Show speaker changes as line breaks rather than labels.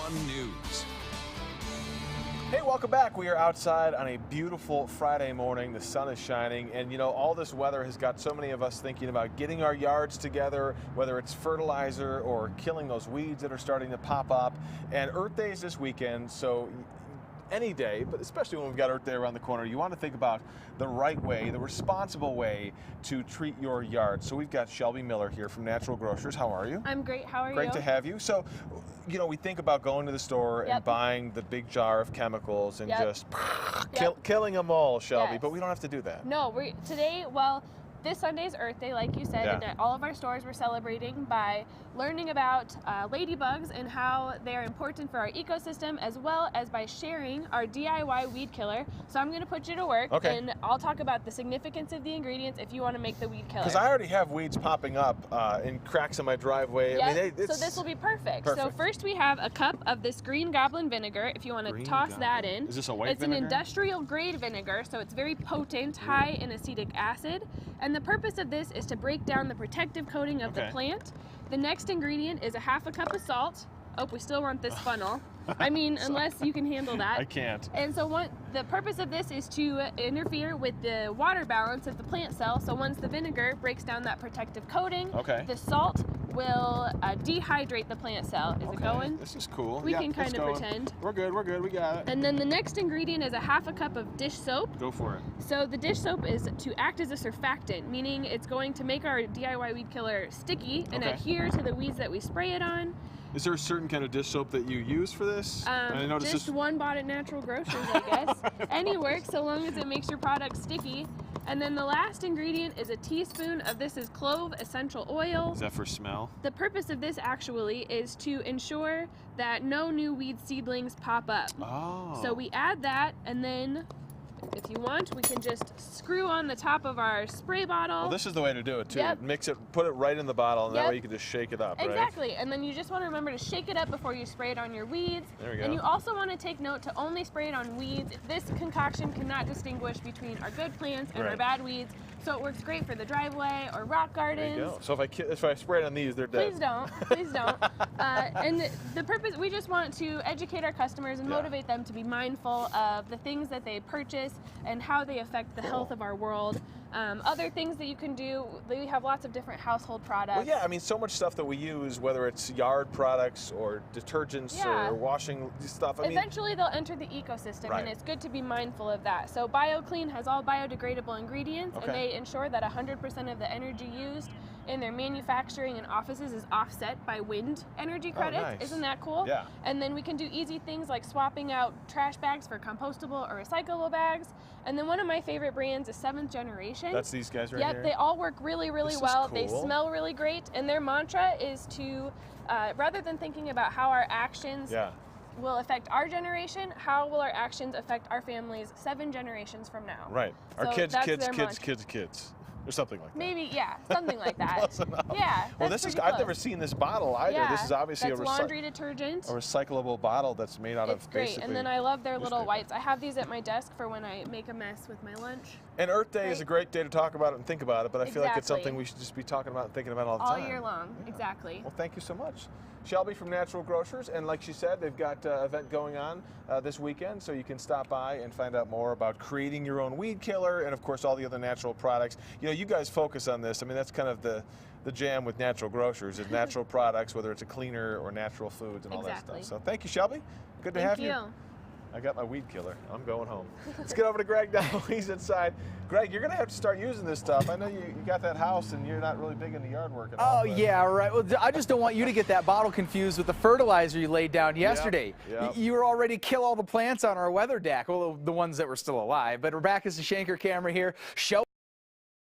1 News.
Hey, welcome back. We are outside on a beautiful Friday morning. The sun is shining, and you know, all this weather has got so many of us thinking about getting our yards together, whether it's fertilizer or killing those weeds that are starting to pop up. And Earth Day is this weekend, so any day, but especially when we've got Earth Day around the corner, you want to think about the right way, the responsible way to treat your yard. So we've got Shelby Miller here from Natural Grocers. How are you?
I'm great. How are you?
Great to have you. So, you know, we think about going to the store and buying the big jar of chemicals and just killing them all, Shelby, but we don't have to do that.
No, this Sunday is Earth Day, like you said, and at all of our stores we're celebrating by learning about ladybugs and how they're important for our ecosystem, as well as by sharing our DIY weed killer. So I'm going to put you to work, and I'll talk about the significance of the ingredients if you want to make the weed killer.
Because I already have weeds popping up in cracks in my driveway. I mean,
so this will be perfect. So first we have a cup of this Green Goblin vinegar, if you want to toss that in.
Is this a white
vinegar? It's an industrial grade vinegar, so it's very potent, high in acetic acid. And the purpose of this is to break down the protective coating of the plant. The next ingredient is a half a cup of salt. Oh, we still want this funnel. I mean, unless you can handle that.
I can't.
And so the purpose of this is to interfere with the water balance of the plant cell. So once the vinegar breaks down that protective coating, the salt will dehydrate the plant cell. Is it going?
This is cool.
We can kind of pretend.
We're good, we got it.
And then the next ingredient is a half a cup of dish soap.
Go for it.
So the dish soap is to act as a surfactant, meaning it's going to make our DIY weed killer sticky and adhere to the weeds that we spray it on.
Is there a certain kind of dish soap that you use for this?
Just one bought at Natural Grocers, I guess. Any works, so long as it makes your product sticky. And then the last ingredient is a teaspoon of this is clove essential oil.
Is that for smell?
The purpose of this actually is to ensure that no new weed seedlings pop up.
Oh.
So we add that, and then if you want, we can just screw on the top of our spray bottle.
Well, this is the way to do it too. Mix it, put it right in the bottle, and that way you can just shake it up, right?
Exactly, and then you just want to remember to shake it up before you spray it on your weeds.
There we go.
And you also want to take note to only spray it on weeds. This concoction cannot distinguish between our good plants and our bad weeds, so it works great for the driveway or rock gardens.
There you go. So if I spray it on these, they're dead.
Please don't. And the purpose, we just want to educate our customers and motivate them to be mindful of the things that they purchase and how they affect the health of our world. Other things that you can do, we have lots of different household products.
Well, yeah, I mean, so much stuff that we use, whether it's yard products or detergents or washing stuff.
Eventually they'll enter the ecosystem, and it's good to be mindful of that. So BioClean has all biodegradable ingredients, and they ensure that 100% of the energy used in their manufacturing and offices is offset by wind energy credits.
Nice.
Isn't that cool?
Yeah.
And then we can do easy things like swapping out trash bags for compostable or recyclable bags. And then one of my favorite brands is 7th Generation.
That's these guys right here?
Yep, they all work really, really well. They smell really great, and their mantra is to, rather than thinking about how our actions will affect our generation, how will our actions affect our families 7 generations from now?
Right. Our
so
kids,
that's
kids. Or something like that.
Maybe, something like that. Yeah.
Well, I've never seen this bottle either.
Yeah,
this is obviously
that's laundry detergent.
A recyclable bottle that's made out of
great.
basically.
And then I love their little wipes. I have these at my desk for when I make a mess with my lunch.
And Earth Day is a great day to talk about it and think about it, but I feel like it's something we should just be talking about and thinking about all the time.
All year long, exactly.
Well, thank you so much. Shelby from Natural Grocers, and like she said, they've got an event going on this weekend, so you can stop by and find out more about creating your own weed killer and, of course, all the other natural products. You know, you guys focus on this. I mean, that's kind of the jam with Natural Grocers is natural products, whether it's a cleaner or natural foods and all that stuff. So thank you, Shelby. Good to have you.
Thank you.
I got my weed killer. I'm going home. Let's get over to Greg now. He's inside. Greg, you're going to have to start using this stuff. I know you got that house and you're not really big into yard work at all.
Oh, yeah, right. Well, I just don't want you to get that bottle confused with the fertilizer you laid down yesterday. You were already kill all the plants on our weather deck, well, the ones that were still alive. But Rebecca's the Shanker camera here. Show